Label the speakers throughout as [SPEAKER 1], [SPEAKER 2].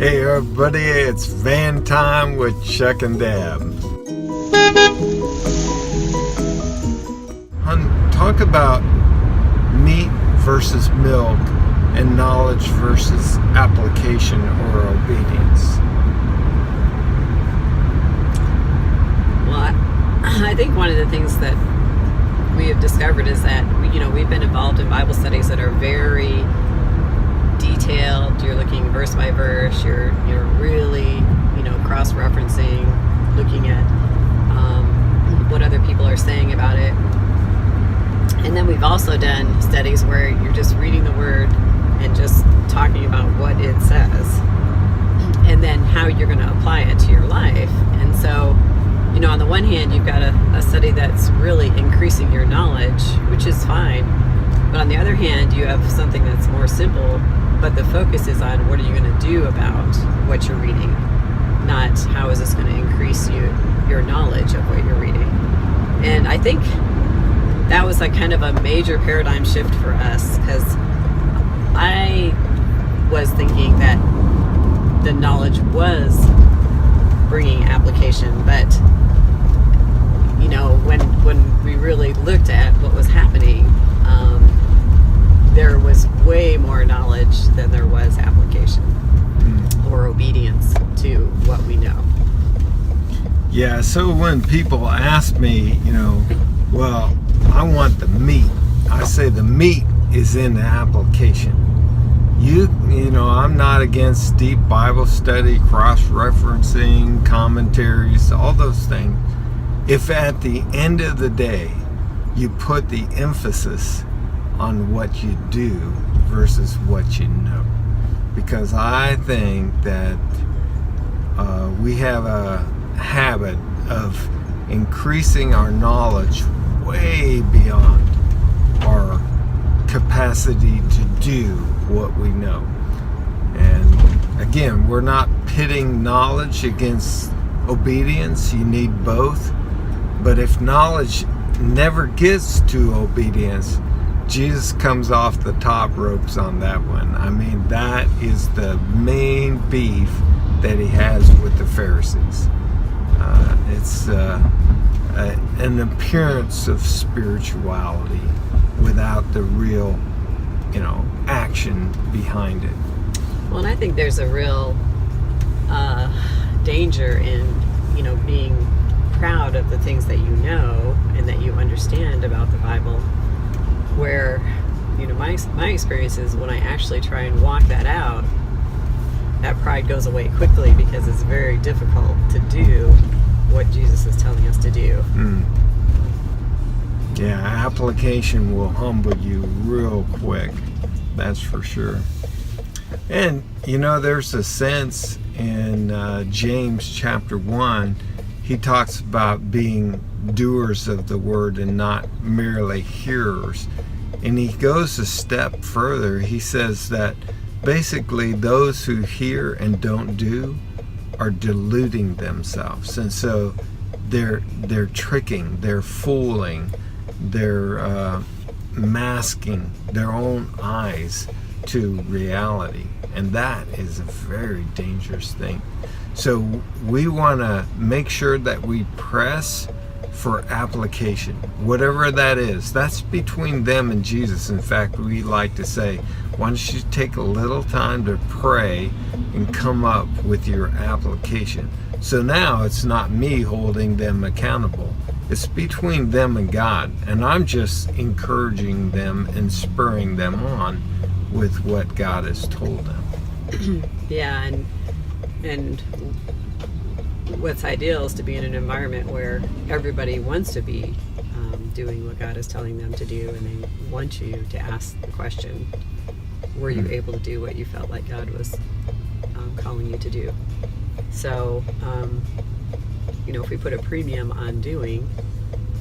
[SPEAKER 1] Hey everybody, it's Van Time with Chuck and Deb. Talk about meat versus milk and knowledge versus application or obedience.
[SPEAKER 2] Well, I think one of the things that we have discovered is that we've been involved in Bible studies that are very detailed. You're looking verse by verse. You're really cross-referencing, looking at what other people are saying about it. And then we've also done studies where you're just reading the Word and just talking about what it says, and then how you're going to apply it to your life. And so, on the one hand, you've got a study that's really increasing your knowledge, which is fine. But on the other hand, you have something that's more simple, but the focus is on what are you going to do about what you're reading, not how is this going to increase your knowledge of what you're reading. And I think that was kind of a major paradigm shift for us, because I was thinking that the knowledge was bringing application, but when we really looked at what was happening, there was way more knowledge than there was application or obedience to what we know.
[SPEAKER 1] Yeah, so when people ask me, well, I want the meat, I say the meat is in the application. I'm not against deep Bible study, cross-referencing, commentaries, all those things. If at the end of the day you put the emphasis on what you do versus what you know. Because I think that we have a habit of increasing our knowledge way beyond our capacity to do what we know. And again, we're not pitting knowledge against obedience. You need both. But if knowledge never gets to obedience, Jesus comes off the top ropes on that one. I mean, that is the main beef that he has with the Pharisees. It's an appearance of spirituality without the real, action behind it.
[SPEAKER 2] Well, and I think there's a real danger in, being proud of the things that you know and that you understand about the Bible, where, my experience is when I actually try and walk that out, that pride goes away quickly, because it's very difficult to do what Jesus is telling us to do.
[SPEAKER 1] Yeah, application will humble you real quick, that's for sure. And there's a sense in James chapter 1, he talks about being doers of the word and not merely hearers. And he goes a step further. He says that basically those who hear and don't do are deluding themselves. And so they're tricking, they're fooling, they're masking their own eyes to reality. And that is a very dangerous thing. So we want to make sure that we press for application, whatever that is. That's between them and Jesus. In fact, we like to say, why don't you take a little time to pray and come up with your application? So now it's not me holding them accountable. It's between them and God. And I'm just encouraging them and spurring them on with what God has told them.
[SPEAKER 2] Yeah, and what's ideal is to be in an environment where everybody wants to be doing what God is telling them to do, and they want you to ask the question, were you able to do what you felt like God was calling you to do? So, if we put a premium on doing,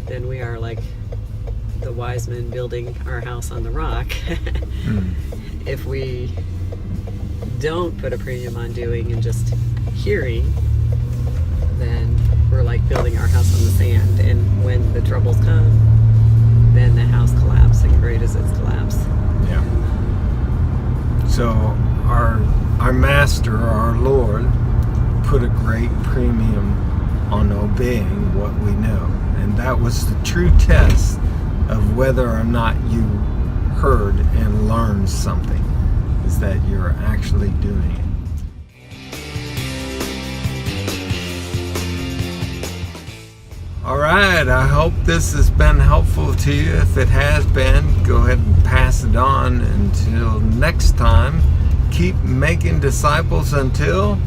[SPEAKER 2] then we are like the wise men building our house on the rock. If we don't put a premium on doing and just hearing, then we're like building our house on the sand, and when the troubles come, then the house collapses, and great is its collapse.
[SPEAKER 1] Yeah. So our master, our Lord, put a great premium on obeying what we know. And that was the true test of whether or not you heard and learned something, is that you're actually doing it. All right, I hope this has been helpful to you. If it has been, go ahead and pass it on. Until next time, keep making disciples until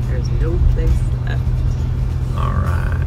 [SPEAKER 2] There's no place left.
[SPEAKER 1] all right.